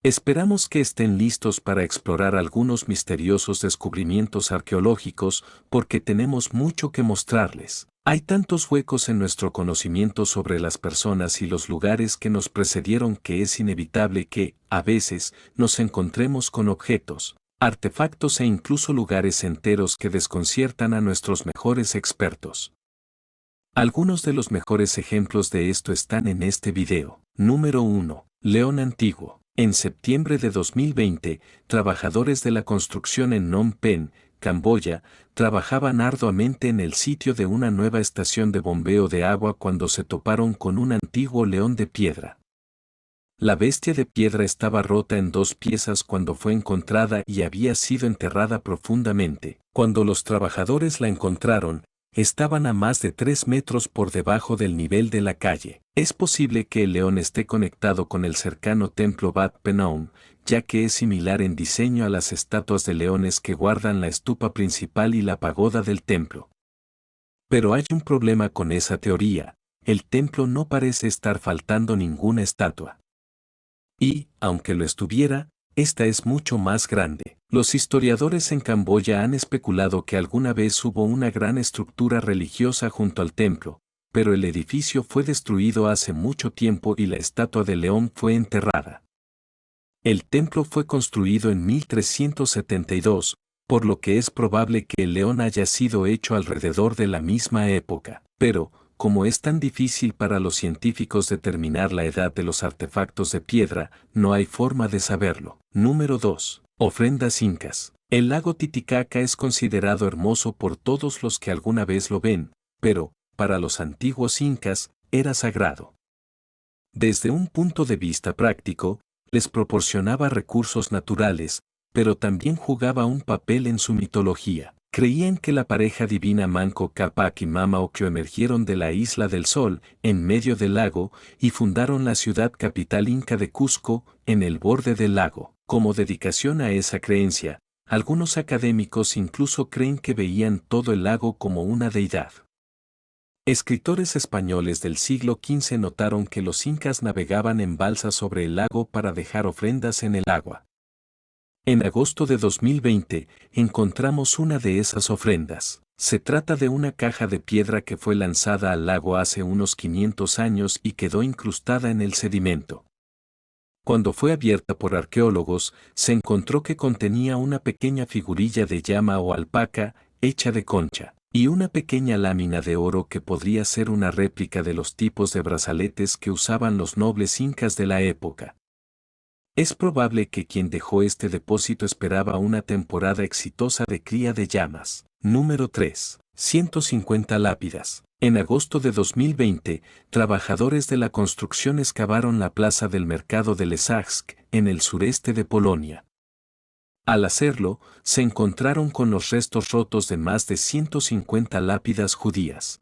Esperamos que estén listos para explorar algunos misteriosos descubrimientos arqueológicos porque tenemos mucho que mostrarles. Hay tantos huecos en nuestro conocimiento sobre las personas y los lugares que nos precedieron que es inevitable que, a veces, nos encontremos con objetos, artefactos e incluso lugares enteros que desconciertan a nuestros mejores expertos. Algunos de los mejores ejemplos de esto están en este video. Número 1. León antiguo. En septiembre de 2020, trabajadores de la construcción en Phnom Penh, Camboya, trabajaban arduamente en el sitio de una nueva estación de bombeo de agua cuando se toparon con un antiguo león de piedra. La bestia de piedra estaba rota en 2 piezas cuando fue encontrada y había sido enterrada profundamente. Cuando los trabajadores la encontraron, estaban a más de 3 metros por debajo del nivel de la calle. Es posible que el león esté conectado con el cercano templo Wat Phnom, ya que es similar en diseño a las estatuas de leones que guardan la estupa principal y la pagoda del templo. Pero hay un problema con esa teoría: el templo no parece estar faltando ninguna estatua. Y, aunque lo estuviera, esta es mucho más grande. Los historiadores en Camboya han especulado que alguna vez hubo una gran estructura religiosa junto al templo, pero el edificio fue destruido hace mucho tiempo y la estatua de león fue enterrada. El templo fue construido en 1372, por lo que es probable que el león haya sido hecho alrededor de la misma época. Pero, como es tan difícil para los científicos determinar la edad de los artefactos de piedra, no hay forma de saberlo. Número 2. Ofrendas incas. El lago Titicaca es considerado hermoso por todos los que alguna vez lo ven, pero, para los antiguos incas, era sagrado. Desde un punto de vista práctico, les proporcionaba recursos naturales, pero también jugaba un papel en su mitología. Creían que la pareja divina Manco Cápac y Mama Ocllo emergieron de la Isla del Sol, en medio del lago, y fundaron la ciudad capital inca de Cusco, en el borde del lago. Como dedicación a esa creencia, algunos académicos incluso creen que veían todo el lago como una deidad. Escritores españoles del siglo XV notaron que los incas navegaban en balsas sobre el lago para dejar ofrendas en el agua. En agosto de 2020, encontramos una de esas ofrendas. Se trata de una caja de piedra que fue lanzada al lago hace unos 500 años y quedó incrustada en el sedimento. Cuando fue abierta por arqueólogos, se encontró que contenía una pequeña figurilla de llama o alpaca, hecha de concha, y una pequeña lámina de oro que podría ser una réplica de los tipos de brazaletes que usaban los nobles incas de la época. Es probable que quien dejó este depósito esperaba una temporada exitosa de cría de llamas. Número 3. 150 lápidas. En agosto de 2020, trabajadores de la construcción excavaron la plaza del mercado de Lesaxk, en el sureste de Polonia. Al hacerlo, se encontraron con los restos rotos de más de 150 lápidas judías.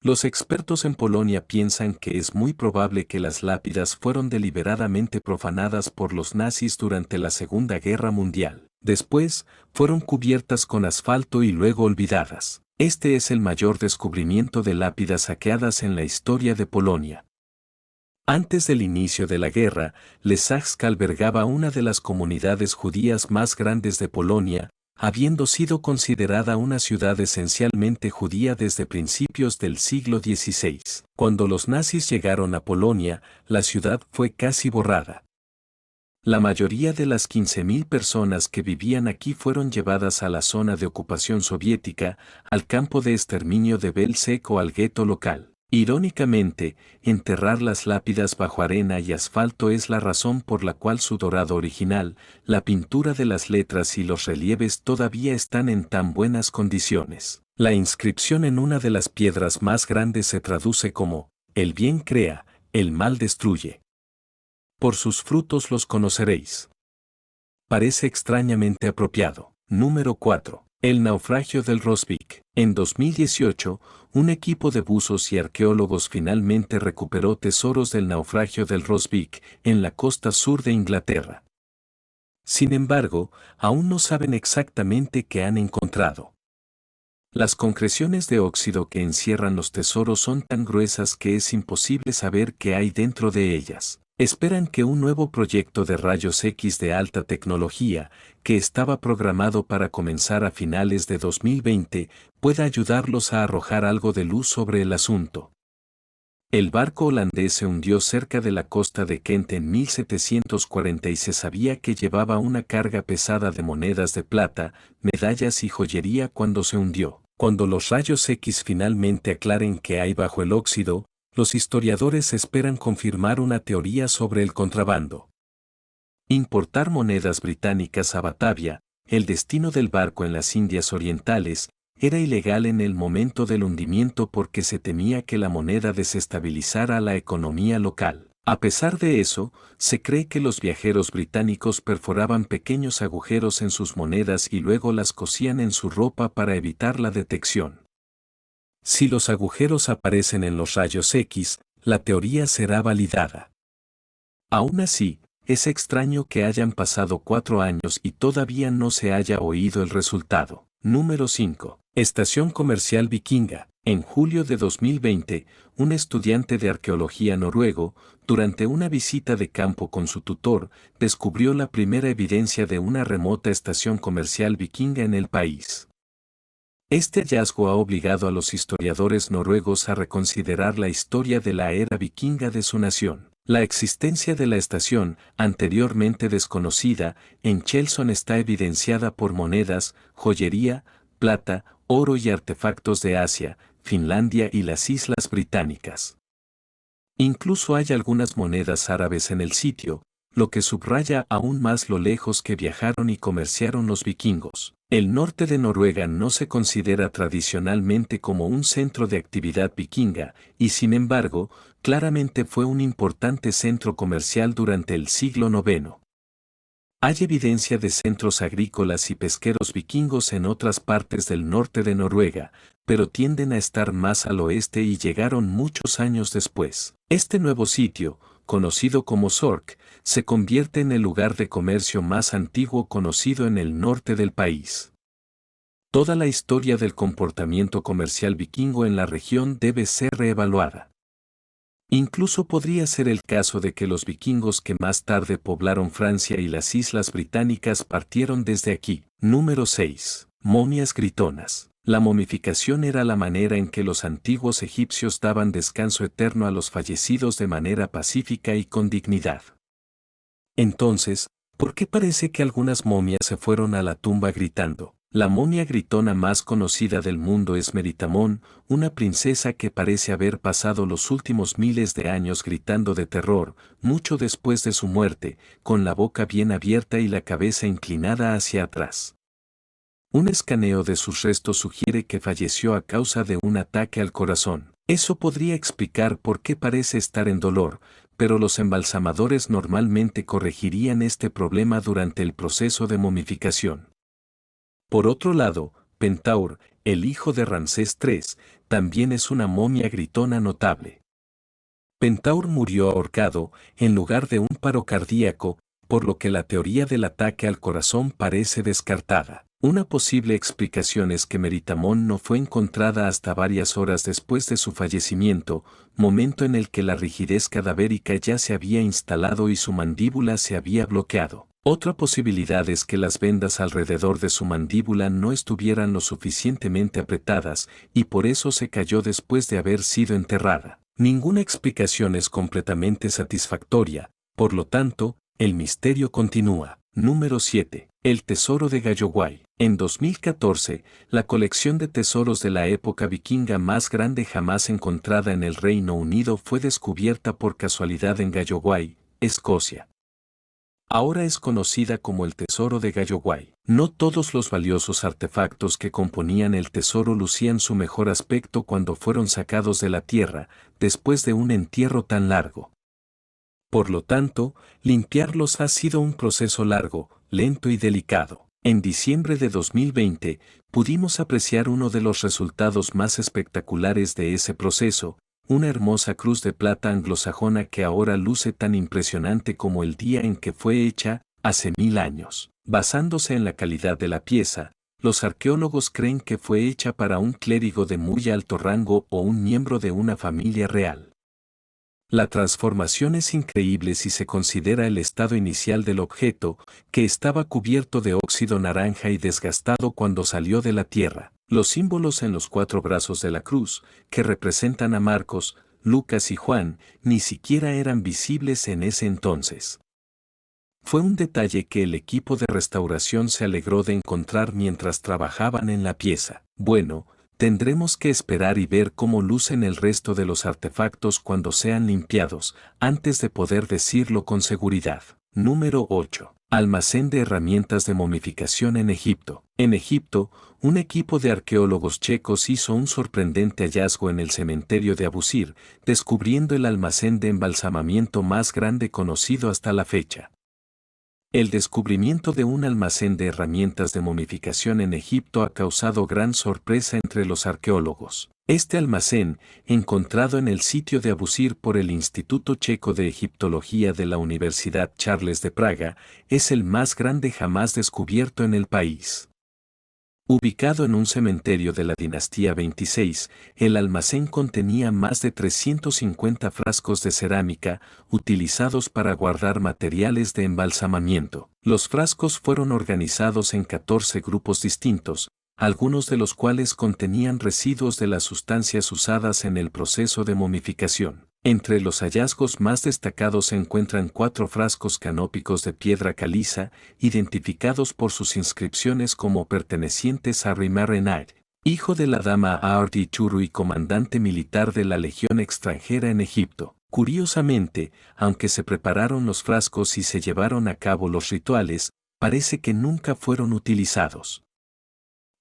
Los expertos en Polonia piensan que es muy probable que las lápidas fueron deliberadamente profanadas por los nazis durante la Segunda Guerra Mundial. Después, fueron cubiertas con asfalto y luego olvidadas. Este es el mayor descubrimiento de lápidas saqueadas en la historia de Polonia. Antes del inicio de la guerra, Lesaxk albergaba una de las comunidades judías más grandes de Polonia, habiendo sido considerada una ciudad esencialmente judía desde principios del siglo XVI. Cuando los nazis llegaron a Polonia, la ciudad fue casi borrada. La mayoría de las 15.000 personas que vivían aquí fueron llevadas a la zona de ocupación soviética, al campo de exterminio de Belzec o al gueto local. Irónicamente, enterrar las lápidas bajo arena y asfalto es la razón por la cual su dorado original, la pintura de las letras y los relieves todavía están en tan buenas condiciones. La inscripción en una de las piedras más grandes se traduce como: el bien crea, el mal destruye. Por sus frutos los conoceréis. Parece extrañamente apropiado. Número 4. El naufragio del Rosvik. En 2018, un equipo de buzos y arqueólogos finalmente recuperó tesoros del naufragio del Rosvik, en la costa sur de Inglaterra. Sin embargo, aún no saben exactamente qué han encontrado. Las concreciones de óxido que encierran los tesoros son tan gruesas que es imposible saber qué hay dentro de ellas. Esperan que un nuevo proyecto de rayos X de alta tecnología, que estaba programado para comenzar a finales de 2020, pueda ayudarlos a arrojar algo de luz sobre el asunto. El barco holandés se hundió cerca de la costa de Kent en 1740 y se sabía que llevaba una carga pesada de monedas de plata, medallas y joyería cuando se hundió. Cuando los rayos X finalmente aclaren qué hay bajo el óxido, los historiadores esperan confirmar una teoría sobre el contrabando. Importar monedas británicas a Batavia, el destino del barco en las Indias Orientales, era ilegal en el momento del hundimiento porque se temía que la moneda desestabilizara la economía local. A pesar de eso, se cree que los viajeros británicos perforaban pequeños agujeros en sus monedas y luego las cosían en su ropa para evitar la detección. Si los agujeros aparecen en los rayos X, la teoría será validada. Aún así, es extraño que hayan pasado 4 años y todavía no se haya oído el resultado. Número 5. Estación Comercial Vikinga. En julio de 2020, un estudiante de arqueología noruego, durante una visita de campo con su tutor, descubrió la primera evidencia de una remota estación comercial vikinga en el país. Este hallazgo ha obligado a los historiadores noruegos a reconsiderar la historia de la era vikinga de su nación. La existencia de la estación, anteriormente desconocida, en Chelson está evidenciada por monedas, joyería, plata, oro y artefactos de Asia, Finlandia y las Islas Británicas. Incluso hay algunas monedas árabes en el sitio, lo que subraya aún más lo lejos que viajaron y comerciaron los vikingos. El norte de Noruega no se considera tradicionalmente como un centro de actividad vikinga, y sin embargo, claramente fue un importante centro comercial durante el siglo IX. Hay evidencia de centros agrícolas y pesqueros vikingos en otras partes del norte de Noruega, pero tienden a estar más al oeste y llegaron muchos años después. Este nuevo sitio, conocido como Sork, se convierte en el lugar de comercio más antiguo conocido en el norte del país. Toda la historia del comportamiento comercial vikingo en la región debe ser reevaluada. Incluso podría ser el caso de que los vikingos que más tarde poblaron Francia y las Islas Británicas partieron desde aquí. Número 6. Momias gritonas. La momificación era la manera en que los antiguos egipcios daban descanso eterno a los fallecidos de manera pacífica y con dignidad. Entonces, ¿por qué parece que algunas momias se fueron a la tumba gritando? La momia gritona más conocida del mundo es Meritamón, una princesa que parece haber pasado los últimos miles de años gritando de terror, mucho después de su muerte, con la boca bien abierta y la cabeza inclinada hacia atrás. Un escaneo de sus restos sugiere que falleció a causa de un ataque al corazón. Eso podría explicar por qué parece estar en dolor, pero los embalsamadores normalmente corregirían este problema durante el proceso de momificación. Por otro lado, Pentaur, el hijo de Ramsés III, también es una momia gritona notable. Pentaur murió ahorcado, en lugar de un paro cardíaco, por lo que la teoría del ataque al corazón parece descartada. Una posible explicación es que Meritamón no fue encontrada hasta varias horas después de su fallecimiento, momento en el que la rigidez cadavérica ya se había instalado y su mandíbula se había bloqueado. Otra posibilidad es que las vendas alrededor de su mandíbula no estuvieran lo suficientemente apretadas, y por eso se cayó después de haber sido enterrada. Ninguna explicación es completamente satisfactoria, por lo tanto, el misterio continúa. Número 7. El tesoro de Galloway. En 2014, la colección de tesoros de la época vikinga más grande jamás encontrada en el Reino Unido fue descubierta por casualidad en Galloway, Escocia. Ahora es conocida como el Tesoro de Galloway. No todos los valiosos artefactos que componían el tesoro lucían su mejor aspecto cuando fueron sacados de la tierra, después de un entierro tan largo. Por lo tanto, limpiarlos ha sido un proceso largo, lento y delicado. En diciembre de 2020, pudimos apreciar uno de los resultados más espectaculares de ese proceso, una hermosa cruz de plata anglosajona que ahora luce tan impresionante como el día en que fue hecha, hace 1000 años. Basándose en la calidad de la pieza, los arqueólogos creen que fue hecha para un clérigo de muy alto rango o un miembro de una familia real. La transformación es increíble si se considera el estado inicial del objeto, que estaba cubierto de óxido naranja y desgastado cuando salió de la Tierra. Los símbolos en los 4 brazos de la cruz, que representan a Marcos, Lucas y Juan, ni siquiera eran visibles en ese entonces. Fue un detalle que el equipo de restauración se alegró de encontrar mientras trabajaban en la pieza. Bueno, tendremos que esperar y ver cómo lucen el resto de los artefactos cuando sean limpiados, antes de poder decirlo con seguridad. Número 8. Almacén de herramientas de momificación en Egipto. En Egipto, un equipo de arqueólogos checos hizo un sorprendente hallazgo en el cementerio de Abusir, descubriendo el almacén de embalsamamiento más grande conocido hasta la fecha. El descubrimiento de un almacén de herramientas de momificación en Egipto ha causado gran sorpresa entre los arqueólogos. Este almacén, encontrado en el sitio de Abusir por el Instituto Checo de Egiptología de la Universidad Charles de Praga, es el más grande jamás descubierto en el país. Ubicado en un cementerio de la dinastía 26, el almacén contenía más de 350 frascos de cerámica, utilizados para guardar materiales de embalsamamiento. Los frascos fueron organizados en 14 grupos distintos, algunos de los cuales contenían residuos de las sustancias usadas en el proceso de momificación. Entre los hallazgos más destacados se encuentran 4 frascos canópicos de piedra caliza, identificados por sus inscripciones como pertenecientes a Rimarenad, hijo de la dama Aardi Churu y comandante militar de la Legión extranjera en Egipto. Curiosamente, aunque se prepararon los frascos y se llevaron a cabo los rituales, parece que nunca fueron utilizados.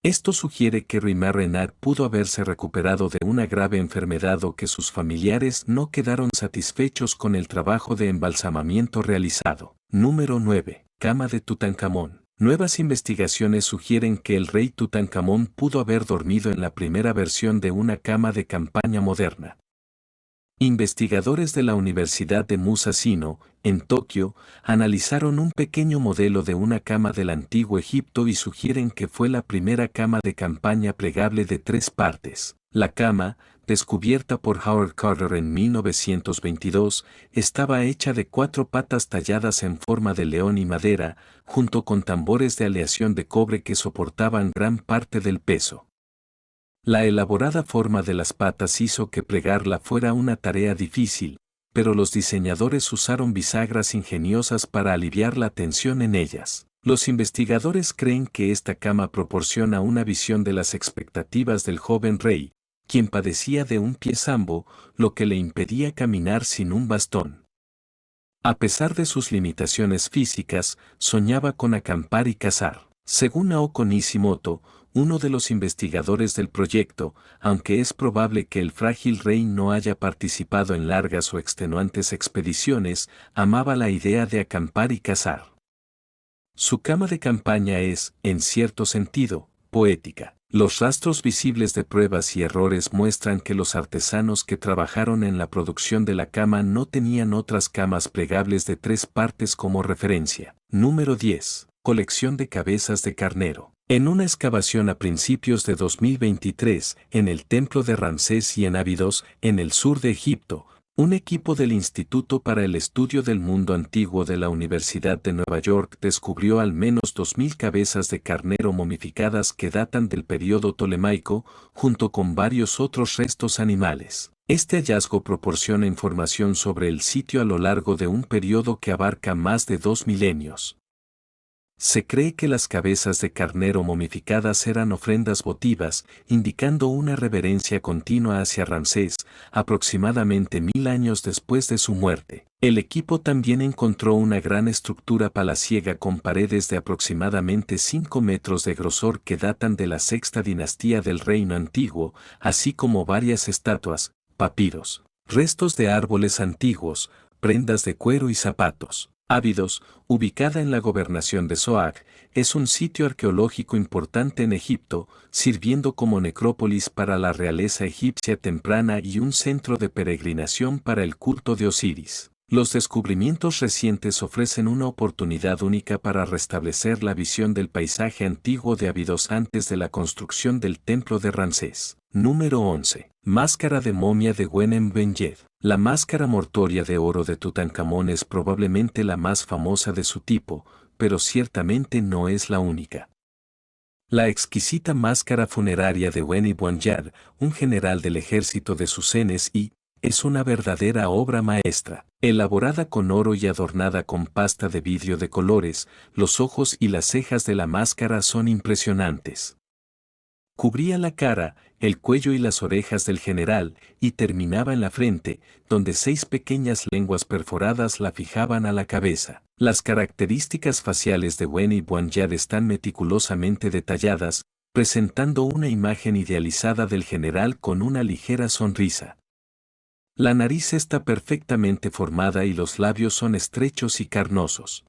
Esto sugiere que Rimarenad pudo haberse recuperado de una grave enfermedad o que sus familiares no quedaron satisfechos con el trabajo de embalsamamiento realizado. Número 9. Cama de Tutankamón. Nuevas investigaciones sugieren que el rey Tutankamón pudo haber dormido en la primera versión de una cama de campaña moderna. Investigadores de la Universidad de Musashino, en Tokio, analizaron un pequeño modelo de una cama del antiguo Egipto y sugieren que fue la primera cama de campaña plegable de 3 partes. La cama, descubierta por Howard Carter en 1922, estaba hecha de 4 patas talladas en forma de león y madera, junto con tambores de aleación de cobre que soportaban gran parte del peso. La elaborada forma de las patas hizo que plegarla fuera una tarea difícil, pero los diseñadores usaron bisagras ingeniosas para aliviar la tensión en ellas. Los investigadores creen que esta cama proporciona una visión de las expectativas del joven rey, quien padecía de un pie zambo, lo que le impedía caminar sin un bastón. A pesar de sus limitaciones físicas, soñaba con acampar y cazar. Según Naoko Nishimoto, uno de los investigadores del proyecto, aunque es probable que el frágil rey no haya participado en largas o extenuantes expediciones, amaba la idea de acampar y cazar. Su cama de campaña es, en cierto sentido, poética. Los rastros visibles de pruebas y errores muestran que los artesanos que trabajaron en la producción de la cama no tenían otras camas plegables de 3 partes como referencia. Número 10. Colección de cabezas de carnero. En una excavación a principios de 2023, en el templo de Ramsés y en Abidos, en el sur de Egipto, un equipo del Instituto para el Estudio del Mundo Antiguo de la Universidad de Nueva York descubrió al menos 2.000 cabezas de carnero momificadas que datan del período tolemaico, junto con varios otros restos animales. Este hallazgo proporciona información sobre el sitio a lo largo de un periodo que abarca más de 2 milenios. Se cree que las cabezas de carnero momificadas eran ofrendas votivas, indicando una reverencia continua hacia Ramsés, aproximadamente 1000 años después de su muerte. El equipo también encontró una gran estructura palaciega con paredes de aproximadamente 5 metros de grosor que datan de la sexta dinastía del Reino Antiguo, así como varias estatuas, papiros, restos de árboles antiguos, prendas de cuero y zapatos. Abidos, ubicada en la gobernación de Soag, es un sitio arqueológico importante en Egipto, sirviendo como necrópolis para la realeza egipcia temprana y un centro de peregrinación para el culto de Osiris. Los descubrimientos recientes ofrecen una oportunidad única para restablecer la visión del paisaje antiguo de Abidos antes de la construcción del templo de Ramsés. Número 11. Máscara de momia de Gwenem Ben Yed. La máscara mortuoria de oro de Tutankamón es probablemente la más famosa de su tipo, pero ciertamente no es la única. La exquisita máscara funeraria de Weni Buanyar, un general del ejército de Sucenes y, es una verdadera obra maestra. Elaborada con oro y adornada con pasta de vidrio de colores, los ojos y las cejas de la máscara son impresionantes. Cubría la cara, el cuello y las orejas del general, y terminaba en la frente, donde 6 pequeñas lenguas perforadas la fijaban a la cabeza. Las características faciales de Weni Buanyar están meticulosamente detalladas, presentando una imagen idealizada del general con una ligera sonrisa. La nariz está perfectamente formada y los labios son estrechos y carnosos.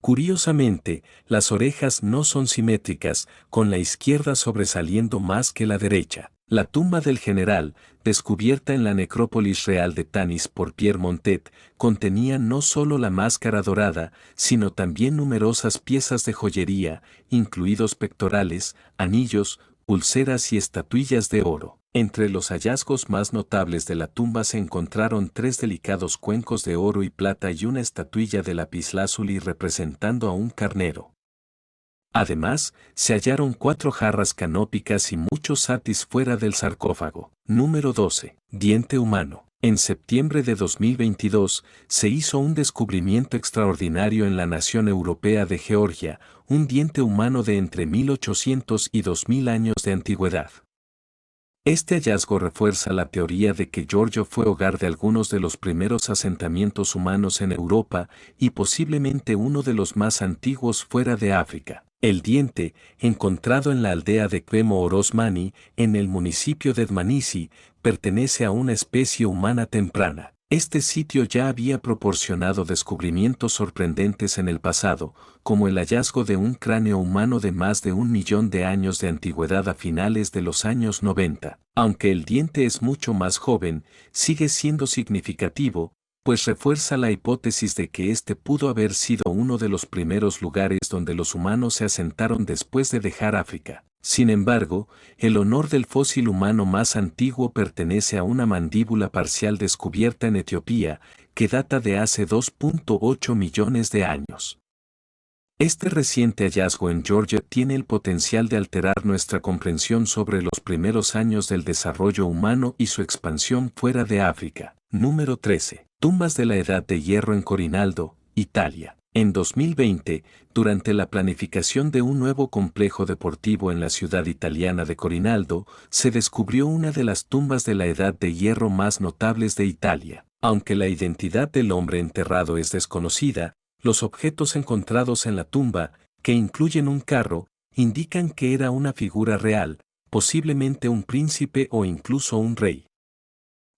Curiosamente, las orejas no son simétricas, con la izquierda sobresaliendo más que la derecha. La tumba del general, descubierta en la necrópolis real de Tanis por Pierre Montet, contenía no solo la máscara dorada, sino también numerosas piezas de joyería, incluidos pectorales, anillos, pulseras y estatuillas de oro. Entre los hallazgos más notables de la tumba se encontraron 3 delicados cuencos de oro y plata y una estatuilla de lapislázuli representando a un carnero. Además, se hallaron 4 jarras canópicas y muchos satis fuera del sarcófago. Número 12. Diente humano. En septiembre de 2022, se hizo un descubrimiento extraordinario en la nación europea de Georgia, un diente humano de entre 1800 y 2000 años de antigüedad. Este hallazgo refuerza la teoría de que Georgia fue hogar de algunos de los primeros asentamientos humanos en Europa y posiblemente uno de los más antiguos fuera de África. El diente, encontrado en la aldea de Kvemo Orosmani, en el municipio de Dmanisi, pertenece a una especie humana temprana. Este sitio ya había proporcionado descubrimientos sorprendentes en el pasado, como el hallazgo de un cráneo humano de más de 1 millón de años de antigüedad a finales de los años 90. Aunque el diente es mucho más joven, sigue siendo significativo, pues refuerza la hipótesis de que este pudo haber sido uno de los primeros lugares donde los humanos se asentaron después de dejar África. Sin embargo, el honor del fósil humano más antiguo pertenece a una mandíbula parcial descubierta en Etiopía, que data de hace 2.8 millones de años. Este reciente hallazgo en Georgia tiene el potencial de alterar nuestra comprensión sobre los primeros años del desarrollo humano y su expansión fuera de África. Número 13. Tumbas de la Edad de Hierro en Corinaldo, Italia. En 2020, durante la planificación de un nuevo complejo deportivo en la ciudad italiana de Corinaldo, se descubrió una de las tumbas de la Edad de Hierro más notables de Italia. Aunque la identidad del hombre enterrado es desconocida, los objetos encontrados en la tumba, que incluyen un carro, indican que era una figura real, posiblemente un príncipe o incluso un rey.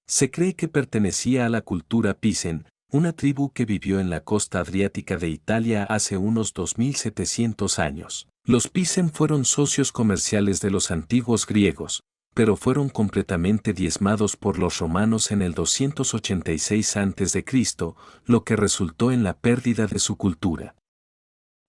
Se cree que pertenecía a la cultura Pisen, una tribu que vivió en la costa adriática de Italia hace unos 2700 años. Los Pisen fueron socios comerciales de los antiguos griegos, pero fueron completamente diezmados por los romanos en el 286 a.C., lo que resultó en la pérdida de su cultura.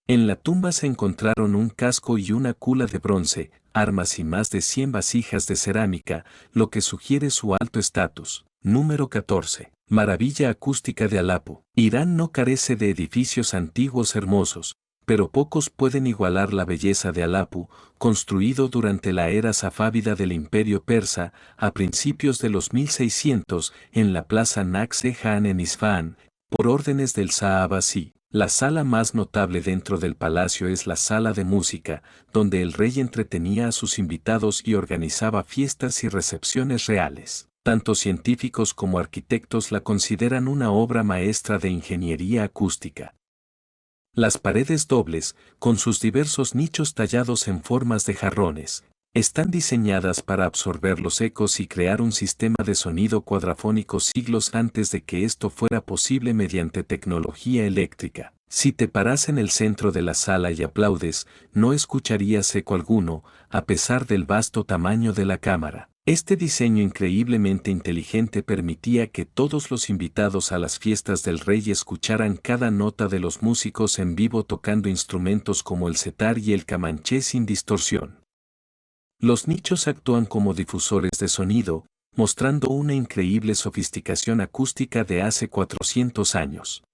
En la tumba se encontraron un casco y una cula de bronce, armas y más de 100 vasijas de cerámica, lo que sugiere su alto estatus. Número 14. Maravilla acústica de Alapo. Irán no carece de edificios antiguos hermosos, pero pocos pueden igualar la belleza de Alapu, construido durante la era safávida del Imperio Persa, a principios de los 1600, en la plaza Naksh-e-Jan en Isfahán, por órdenes del Shah Abbasí. La sala más notable dentro del palacio es la sala de música, donde el rey entretenía a sus invitados y organizaba fiestas y recepciones reales. Tanto científicos como arquitectos la consideran una obra maestra de ingeniería acústica. Las paredes dobles, con sus diversos nichos tallados en formas de jarrones, están diseñadas para absorber los ecos y crear un sistema de sonido cuadrafónico siglos antes de que esto fuera posible mediante tecnología eléctrica. Si te paras en el centro de la sala y aplaudes, no escucharías eco alguno, a pesar del vasto tamaño de la cámara. Este diseño increíblemente inteligente permitía que todos los invitados a las fiestas del rey escucharan cada nota de los músicos en vivo tocando instrumentos como el setar y el camanché sin distorsión. Los nichos actúan como difusores de sonido, mostrando una increíble sofisticación acústica de hace 400 años.